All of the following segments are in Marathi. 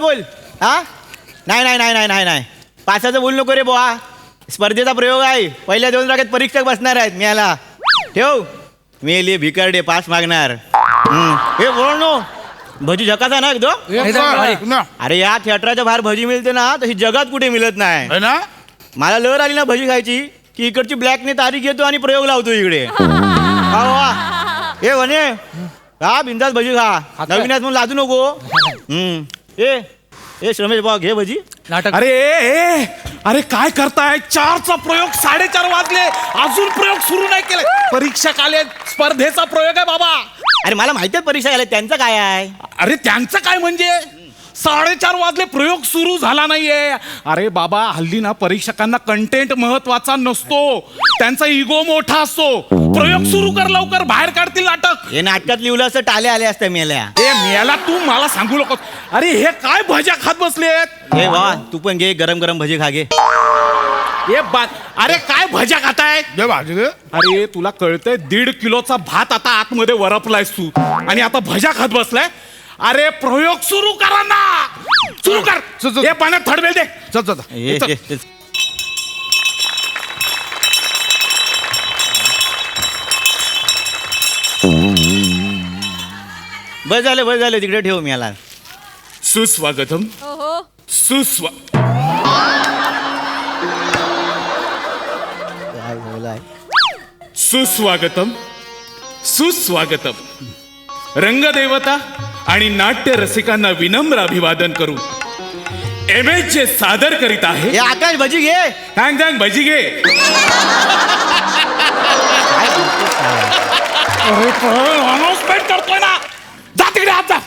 बोल. हा नाही नाही नाही नाही नाही नाही पासाचं बोल नको रे बुवा. स्पर्धेचा प्रयोग आहे. पहिल्या 2 रागात परीक्षक बसणार आहेत. मी याला ठेव. मेली भिकारडे पास मागणार. हे बोल नो भजी झकाचा ना एकदम. अरे या थिएटरच्या बाहेर भजी मिळते ना तशी जगात कुठे मिळत नाही ना. मला लहर आली ना भजी खायची की इकडची ब्लॅकने तारीख घेतो आणि प्रयोग लावतो इकडे. हे म्हणे हा बिंदास भजी खा. नवीन म्हणून लाजू नको. ए श्रमेश बाबा घे भजी. नाटक. अरे काय करताय? 4चा प्रयोग 4:30 वाजले अजून प्रयोग सुरू नाही केले. परीक्षक आले. स्पर्धेचा प्रयोग आहे बाबा. अरे मला माहिती आहे परीक्षा आल्या त्यांचं काय आहे. अरे त्यांचं काय म्हणजे 4:30 वाजले प्रयोग सुरू झाला नाहीये. अरे बाबा हल्ली ना परीक्षकांना कंटेंट महत्वाचा नसतो. त्यांचा इगो मोठा असतो. प्रयोग सुरू कर लवकर बाहेर काढतील नाटक. हे नाटकात लिहिलं असं टाले आले असते मेल्या. मेला तू मला सांगू नकोस. अरे हे काय भज्या खात बसलेत. हे वा तू पण घे गरम गरम भजी खा घे. अरे काय भज्या खाताय. अरे तुला कळतंय 1.5 किलोचा भात आता आतमध्ये वरपलायस तू आणि आता भज्या खात बसलाय. अरे प्रयोग सुरू करा ना. सुरू कर. हे पाण्यात थडवेल दे. बस झालं तिकडे ठेव मी याला. सुस्वागतम. सुस्वागतम. सुस्वागतम. रंगदेवता आणि नाट्य रसिकांना विनम्र अभिवादन करू एमएच सादर करीत आहे. आकाश भजी घे. सांग भजी घे. अनाउन्समेंट करतोय ना. जा तिकडे आत जा.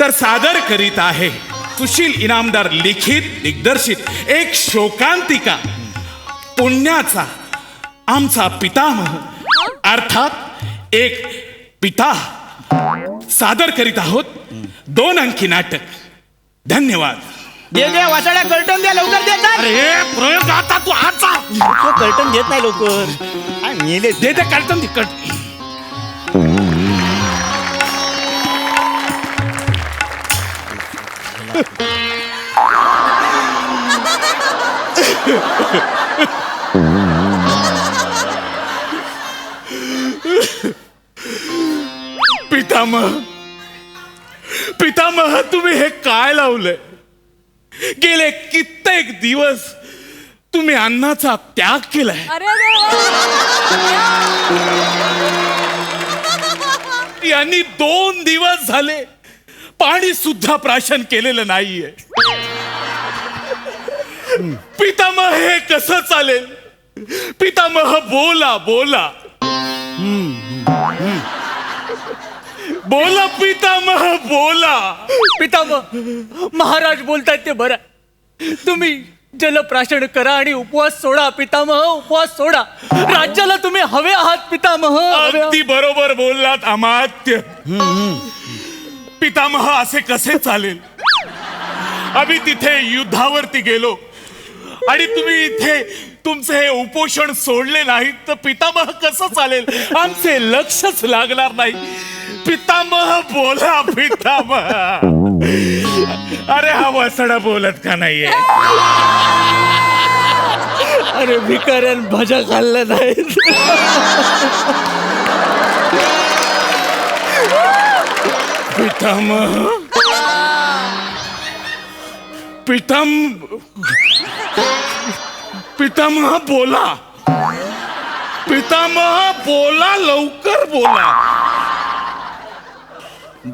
तर सादर करीत आहे सुशील इनामदार लिखित दिग्दर्शित एक शोकांतिका पुण्याचा आमचा पितामह अर्थात एक पिता सादर करीत आहोत 2 अंकी नाटक. धन्यवाद. दे वाचाड्या कर्टन द्या लवकर देतात. अरे प्रयोग आता तू आज जा. कर्टन देत नाही लवकर. मेले दे कर्टन दे. पितामह तुम्ही हे काय लावलंय. गेले कित्येक दिवस तुम्ही अन्नाचा त्याग केलाय. यांनी 2 दिवस झाले पाणी सुद्धा प्राशन केलेलं नाहीये. पितामह हे कसं चालेल. पितामह बोला बोला. बोला पितामह बोला. पितामह महाराज बोलतायत ते बरं. तुम्ही जलप्राशन करा आणि उपवास सोडा. पितामह उपवास सोडा. राज्याला तुम्ही हवे आहात पितामह. अगदी बरोबर बोललात अमात्य. पितामह असे कसे चालेल. आम्ही तिथे युद्धावरती गेलो आणि तुम्ही इथे तुमचे हे उपोषण सोडले नाही तर पितामह कसं चालेल. आमचे लक्षच लागणार नाही. पितामह बोला पितामह. अरे हा वसडा बोलत का नाहीये. अरे भिकाऱ्यान भजा खाल्लं नाही. पितामह. पितामह बोला. पितामह बोला लवकर बोला.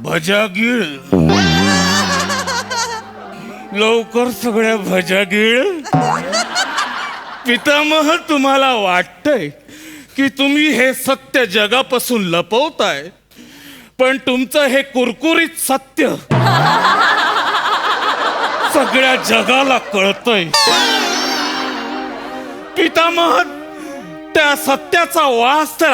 भजा गिळ लवकर सगळ्या भजा गिळ. पितामह तुम्हाला वाटतंय की तुम्ही हे सत्य जगापासून लपवताय पण तुमचं हे कुरकुरीत सत्य सगळ्या जगाला कळतंय. पितामह त्या सत्याचा वास तर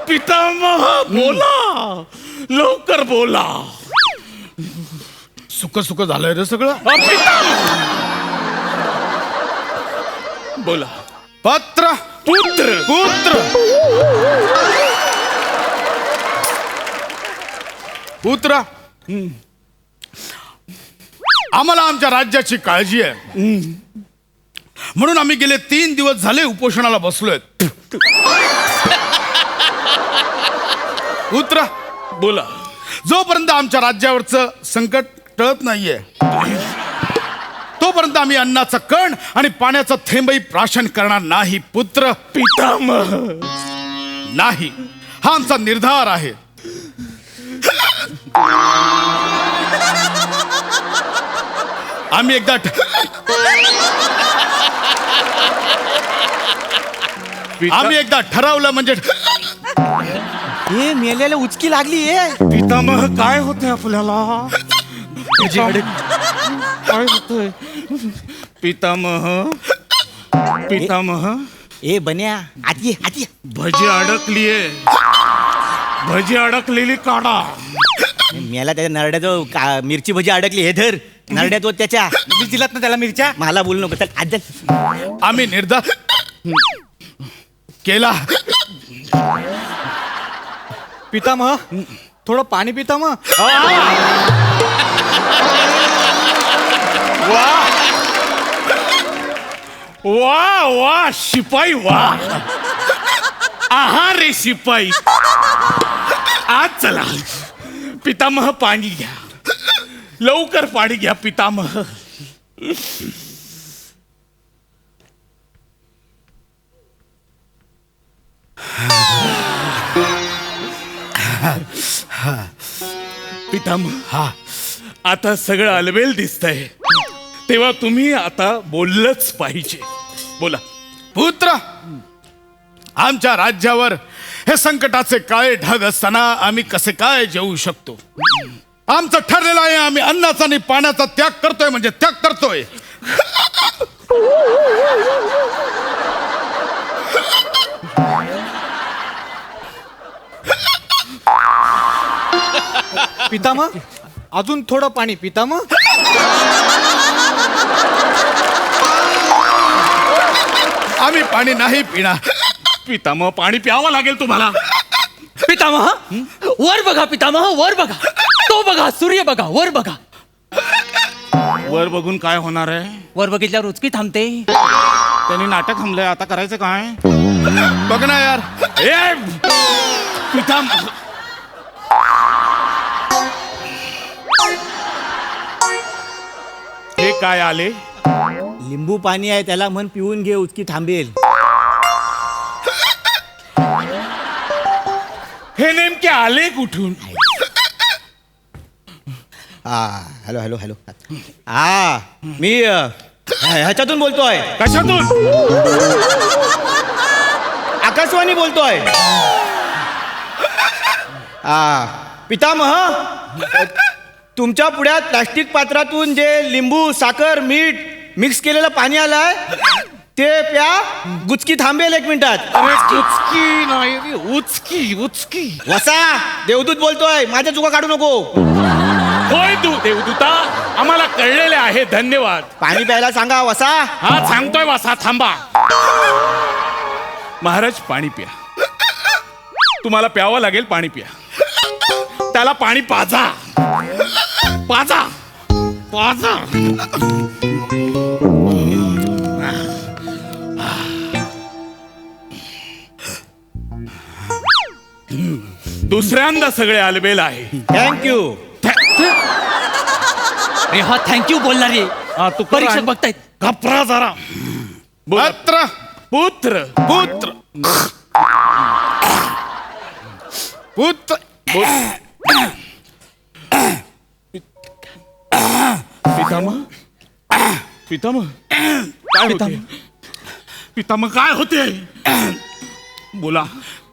पितामह बोला लवकर बोला. सुख झालंय रे सगळं. बोला. पुत्र पुत्र आम्हाला आमच्या राज्याची काळजी आहे म्हणून आम्ही गेले 3 दिवस झाले उपोषणाला बसलोय. पुत्र बोला. जोपर्यंत आमच्या राज्यावरचं संकट टळत नाहीये तोपर्यंत आम्ही अन्नाचा कण आणि पाण्याचा थेंबही प्राशन करणार नाही. पुत्र पितामह. नाही, हा आमचा निर्धार आहे. आम्ही एकदा आम्ही एकदा ठरवलं म्हणजे हे मेल्याला उचकी लागली आहे. पितामह काय होतंय आपल्याला? काय होतंय? पितामह. पितामह. ए बन्या आती आती. भजी अडकलीये. भजी अडकलेली काढा. मेला त्याच्या नरड्याचं मिरची भजी अडकली. हे धर नरड्यात होत त्याच्या. मी दिलात ना त्याला मिरच्या. मला बोलू नको. चल आज आम्ही निर्धार केला. पितामह थोडं पाणी पितामह. वा वा शिपाई वा. आहा रे शिपाई. आज चला पितामह पाणी घ्या. लवकर पाणी घ्या पितामह. पितामह. हा आता सगळं अलबेल दिसतंय तेव्हा तुम्ही आता बोललंच पाहिजे. बोला. पुत्र आमच्या राज्यावर हे संकटाचे काळे ढग असताना आम्ही कसे काय जेवू शकतो? आमचं ठरलेलं आहे आम्ही अन्नाचा आणि पाण्याचा त्याग करतोय म्हणजे त्याग करतोय. पितामह अजून थोडं पाणी पितामह. आम्ही पाणी नाही पिणार. पितामह पाणी प्यावं लागेल तुम्हाला. पितामह वर बघा. पितामह वर बघा. तो बघा सूर्य बघा. वर बघा. वर बघून काय होणार आहे? वर बघितल्यावर उचकी थांबते. त्यांनी नाटक थांबलंय. आता करायचं काय? बघ ना यार. ए पितामह. हे काय आले? लिंबू पाणी आहे त्याला म्हण पिऊन घे उचकी थांबेल. हे नेमके आले कुठून? हा हॅलो हॅलो हॅलो. हा मी ह्याच्यातून बोलतोय. कशातून? आकाशवाणी बोलतोय. हा पितामह तुमच्या पुढ्यात प्लास्टिक पात्रातून जे लिंबू साखर मीठ मिक्स केलेलं पाणी आलंय ते प्या. गुचकी थांबेल 1 मिनिटात. अरे उचकी नाही रे, उचकी उचकी. वसा देवदूत बोलतोय. माझ्या चुका काढू नको. होय तू देवदूता. आम्हाला कळलेले आहे. धन्यवाद. पाणी प्यायला सांगा वसा. हा सांगतोय वासा. थांबा. महाराज पाणी प्या. तुम्हाला प्यावं लागेल. पाणी प्या. त्याला पाणी पाजा. पाजा पाजा. दुसऱ्यांदा सगळे अलबेल आहे. थँक्यू. अरे हा थँक्यू बोलला रे. तू परीक्षक बघतायत. घपरा जरा. बोला. पुत्र पुत्र. पुत्र पुत्र पितामह. पितामह काय होते? पितामह काय होते? बोला.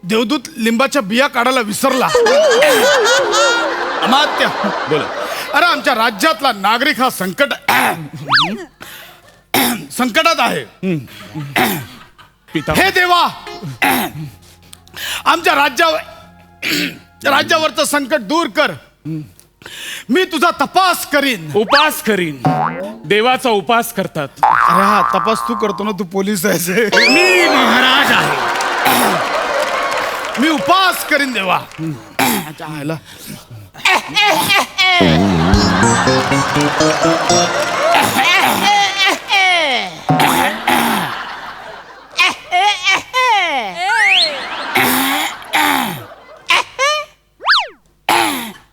देवदूत लिंबाच्या बिया काढायला विसरला. अमात्य बोला. अरे आमच्या राज्यातला नागरिक हा संकटात आहे. पितामह. हे देवा आमच्या राज्यावरचं संकट दूर कर. मी तुझा तपास करीन. उपास करीन. देवाचा उपास करतात. अरे हा तपास तू करतो ना. तू पोलीस आहे. मी महाराज आहे. मी उपास करीन देवा.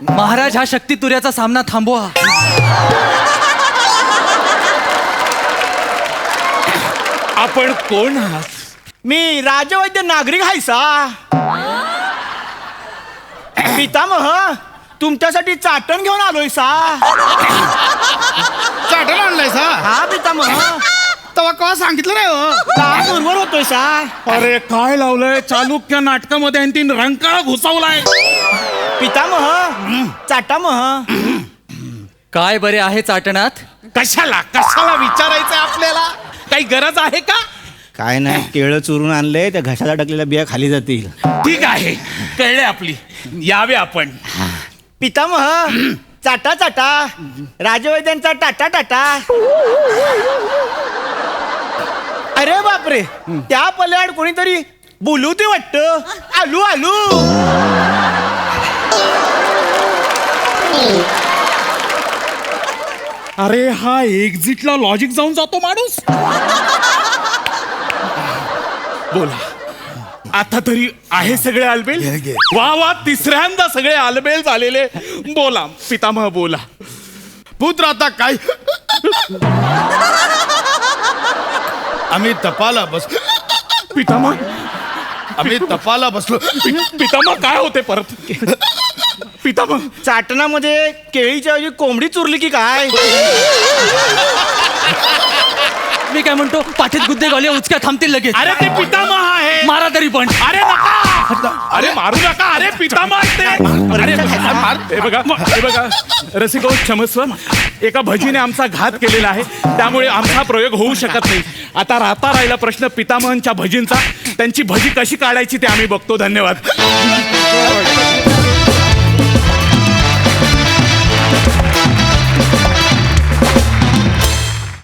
महाराज हा शक्ती तुऱ्याचा सामना थांबवा. आपण कोण आहात? मी राजवैद्य नागरिक आहे सा. पितामह तुमच्यासाठी चाटण घेऊन आलोय सा. चाटण आणलाय सा. हा पितामह. तेव्हा केव्हा सांगितलं नाही हो. काम बरोबर होतोय सा. अरे काय लावलंय चालुक्य नाटकामध्ये आणि तीन रंकाळा घुसवलाय. पितामह चाटामह. काय बरे आहे चाटणात? कशाला कशाला विचारायचंय आपल्याला? काही गरज आहे का? काय नाही केळं चुरून आणले त्या घशाला टाकलेल्या बिया खाली जातील. ठीक आहे, कळले आपली. यावे आपण. पितामह चाटा चाटा. राजवैद्यांचा टाटा टाटा. अरे बापरे, त्या पल्याड कोणीतरी बोलू ते वाटतं. आलू आलू. अरे हा एक्झिटला लॉजिक जाऊन जातो माणूस. बोला, आता तरी आहे सगळे आलबेल? वा वा, तिसऱ्यांदा सगळे आलबेल झालेले. बोला पितामह बोला. पुत्र आता काय आम्ही तपाला बस पितामह आम्ही तपाला बसलो. पितामह काय होते परत? पितामह चाटणामध्ये केळीच्या ऐवजी कोंबडी चुरली की काय? मी काय म्हणतो, पाठीत गुद्दे गावले उचक्या थांबतील लगेच. अरे ते पितामह आहे. मारा तरी पण. अरे नका, अरे मारू नका. अरे पितामह ते. अरे हे बघा रसिको, क्षमस्व. एका भजीने आमचा घात केलेला आहे, त्यामुळे आमचा प्रयोग होऊ शकत नाही. आता राहिला प्रश्न पितामहांच्या भजींचा. त्यांची भजी कशी काढायची ते आम्ही बघतो. धन्यवाद.